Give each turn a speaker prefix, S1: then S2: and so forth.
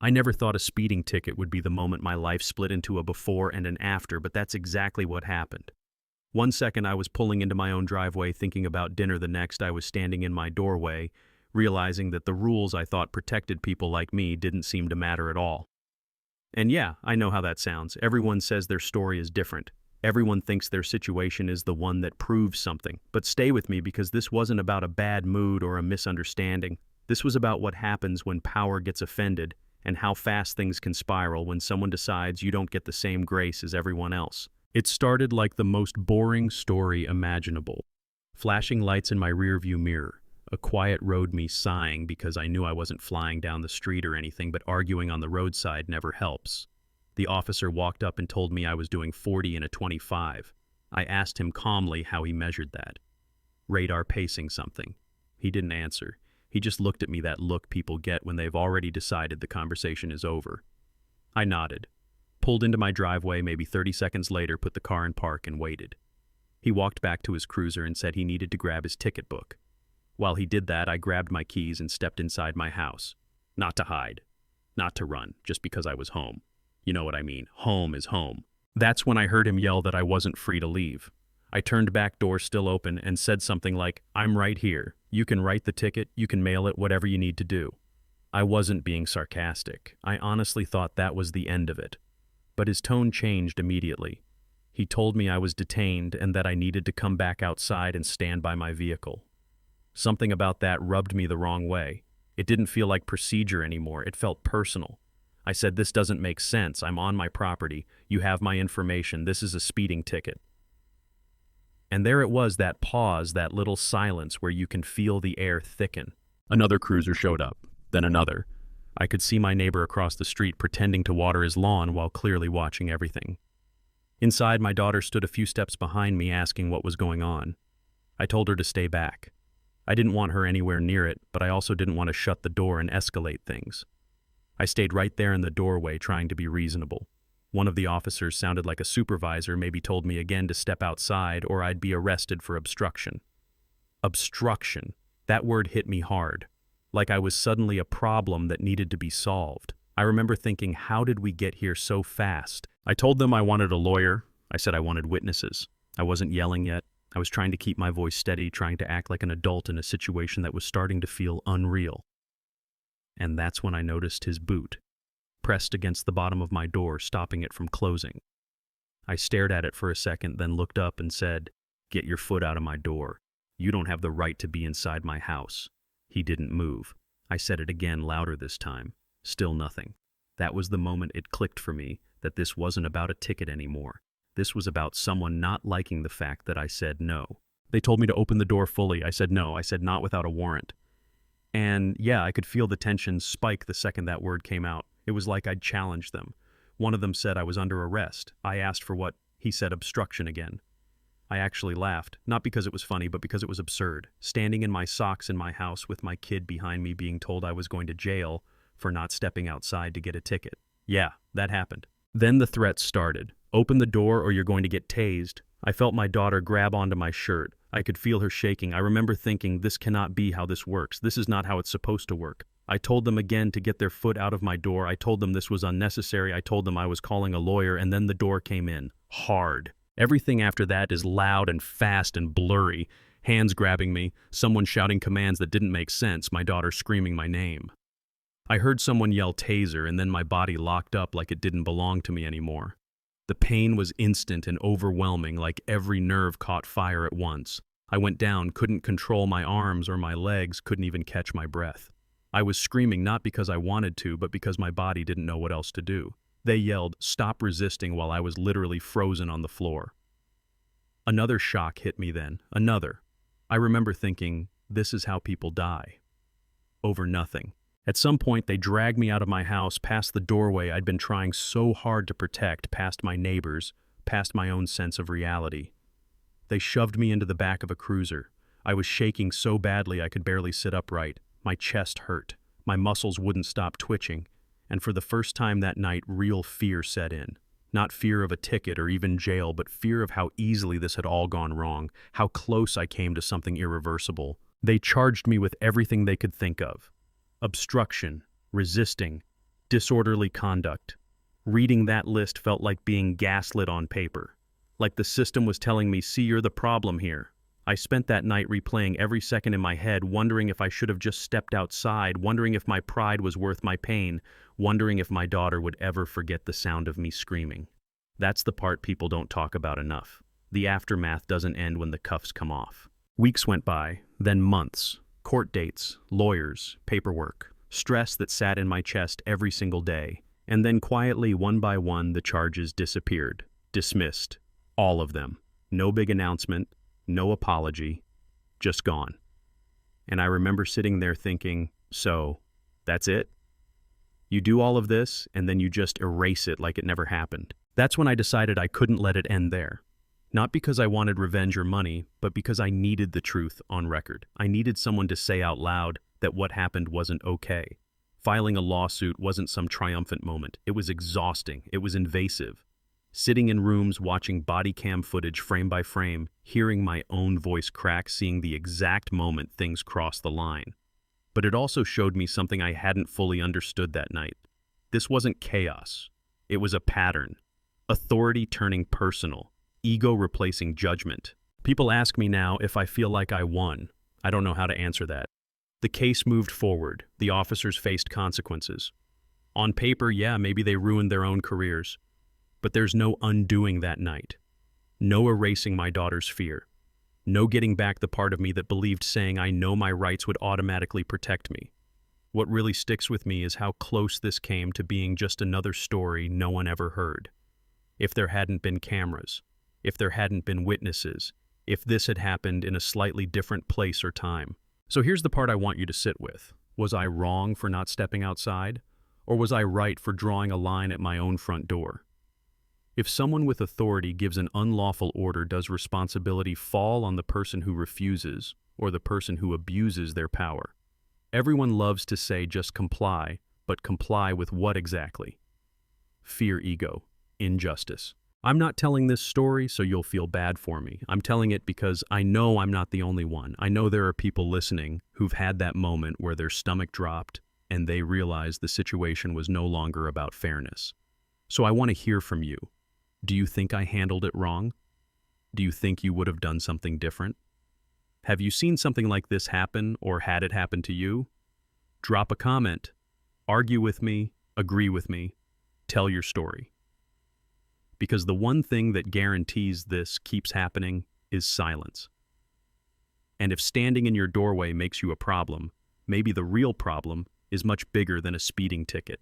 S1: I never thought a speeding ticket would be the moment my life split into a before and an after, but that's exactly what happened. One second I was pulling into my own driveway thinking about dinner, the next I was standing in my doorway, realizing that the rules I thought protected people like me didn't seem to matter at all. And yeah, I know how that sounds. Everyone says their story is different. Everyone thinks their situation is the one that proves something. But stay with me, because this wasn't about a bad mood or a misunderstanding. This was about what happens when power gets offended and how fast things can spiral when someone decides you don't get the same grace as everyone else. It started like the most boring story imaginable. Flashing lights in my rearview mirror, a quiet road, me sighing because I knew I wasn't flying down the street or anything, but arguing on the roadside never helps. The officer walked up and told me I was doing 40 in a 25. I asked him calmly how he measured that. Radar pacing something. He didn't answer. He just looked at me, that look people get when they've already decided the conversation is over. I nodded, pulled into my driveway, maybe 30 seconds later, put the car in park and waited. He walked back to his cruiser and said he needed to grab his ticket book. While he did that, I grabbed my keys and stepped inside my house. Not to hide, not to run, just because I was home. You know what I mean, home is home. That's when I heard him yell that I wasn't free to leave. I turned, back door still open, and said something like, "I'm right here. You can write the ticket, you can mail it, whatever you need to do." I wasn't being sarcastic. I honestly thought that was the end of it. But his tone changed immediately. He told me I was detained and that I needed to come back outside and stand by my vehicle. Something about that rubbed me the wrong way. It didn't feel like procedure anymore. It felt personal. I said, "This doesn't make sense. I'm on my property. You have my information. This is a speeding ticket." And there it was, that pause, that little silence where you can feel the air thicken. Another cruiser showed up, then another. I could see my neighbor across the street pretending to water his lawn while clearly watching everything. Inside, my daughter stood a few steps behind me, asking what was going on. I told her to stay back. I didn't want her anywhere near it, but I also didn't want to shut the door and escalate things. I stayed right there in the doorway, trying to be reasonable. One of the officers sounded like a supervisor, maybe told me again to step outside or I'd be arrested for obstruction. Obstruction. That word hit me hard, like I was suddenly a problem that needed to be solved. I remember thinking, how did we get here so fast? I told them I wanted a lawyer. I said I wanted witnesses. I wasn't yelling yet. I was trying to keep my voice steady, trying to act like an adult in a situation that was starting to feel unreal. And that's when I noticed his boot, pressed against the bottom of my door, stopping it from closing. I stared at it for a second, then looked up and said, "Get your foot out of my door. You don't have the right to be inside my house." He didn't move. I said it again, louder this time. Still nothing. That was the moment it clicked for me that this wasn't about a ticket anymore. This was about someone not liking the fact that I said no. They told me to open the door fully. I said no. I said not without a warrant. And yeah, I could feel the tension spike the second that word came out. It was like I'd challenged them. One of them said I was under arrest. I asked for what? He said obstruction again. I actually laughed, not because it was funny, but because it was absurd. Standing in my socks in my house with my kid behind me, being told I was going to jail for not stepping outside to get a ticket. Yeah, that happened. Then the threats started. Open the door or you're going to get tased. I felt my daughter grab onto my shirt. I could feel her shaking. I remember thinking, this cannot be how this works. This is not how it's supposed to work. I told them again to get their foot out of my door. I told them this was unnecessary. I told them I was calling a lawyer, and then the door came in. Hard. Everything after that is loud and fast and blurry. Hands grabbing me, someone shouting commands that didn't make sense, my daughter screaming my name. I heard someone yell taser, and then my body locked up like it didn't belong to me anymore. The pain was instant and overwhelming, like every nerve caught fire at once. I went down, couldn't control my arms or my legs, couldn't even catch my breath. I was screaming not because I wanted to, but because my body didn't know what else to do. They yelled, "Stop resisting," while I was literally frozen on the floor. Another shock hit me then, another. I remember thinking, this is how people die. Over nothing. At some point, they dragged me out of my house, past the doorway I'd been trying so hard to protect, past my neighbors, past my own sense of reality. They shoved me into the back of a cruiser. I was shaking so badly I could barely sit upright. My chest hurt. My muscles wouldn't stop twitching. And for the first time that night, real fear set in. Not fear of a ticket or even jail, but fear of how easily this had all gone wrong, how close I came to something irreversible. They charged me with everything they could think of. Obstruction, resisting, Disorderly conduct. Reading that list felt like being gaslit on paper. Like the system was telling me, see, you're the problem here. I spent that night replaying every second in my head, wondering if I should have just stepped outside, wondering if my pride was worth my pain, wondering if my daughter would ever forget the sound of me screaming. That's the part people don't talk about enough. The aftermath doesn't end when the cuffs come off. Weeks went by, then months. Court dates, lawyers, paperwork, stress that sat in my chest every single day. And then quietly, one by one, the charges disappeared. Dismissed. All of them. No big announcement, no apology, just gone. And I remember sitting there thinking, so, that's it? You do all of this, and then you just erase it like it never happened. That's when I decided I couldn't let it end there. Not because I wanted revenge or money, but because I needed the truth on record. I needed someone to say out loud that what happened wasn't okay. Filing a lawsuit wasn't some triumphant moment. It was exhausting. It was invasive. Sitting in rooms watching body cam footage frame by frame, hearing my own voice crack, seeing the exact moment things crossed the line. But it also showed me something I hadn't fully understood that night. This wasn't chaos. It was a pattern. Authority turning personal. Ego replacing judgment. People ask me now if I feel like I won. I don't know how to answer that. The case moved forward. The officers faced consequences. On paper, yeah, maybe they ruined their own careers. But there's no undoing that night. No erasing my daughter's fear. No getting back the part of me that believed saying I know my rights would automatically protect me. What really sticks with me is how close this came to being just another story no one ever heard. If there hadn't been cameras, if there hadn't been witnesses, if this had happened in a slightly different place or time. So here's the part I want you to sit with. Was I wrong for not stepping outside? Or was I right for drawing a line at my own front door? If someone with authority gives an unlawful order, does responsibility fall on the person who refuses or the person who abuses their power? Everyone loves to say just comply, but comply with what exactly? Fear, ego, injustice. I'm not telling this story so you'll feel bad for me. I'm telling it because I know I'm not the only one. I know there are people listening who've had that moment where their stomach dropped and they realized the situation was no longer about fairness. So I want to hear from you. Do you think I handled it wrong? Do you think you would have done something different? Have you seen something like this happen or had it happen to you? Drop a comment. Argue with me. Agree with me. Tell your story. Because the one thing that guarantees this keeps happening is silence. And if standing in your doorway makes you a problem, maybe the real problem is much bigger than a speeding ticket.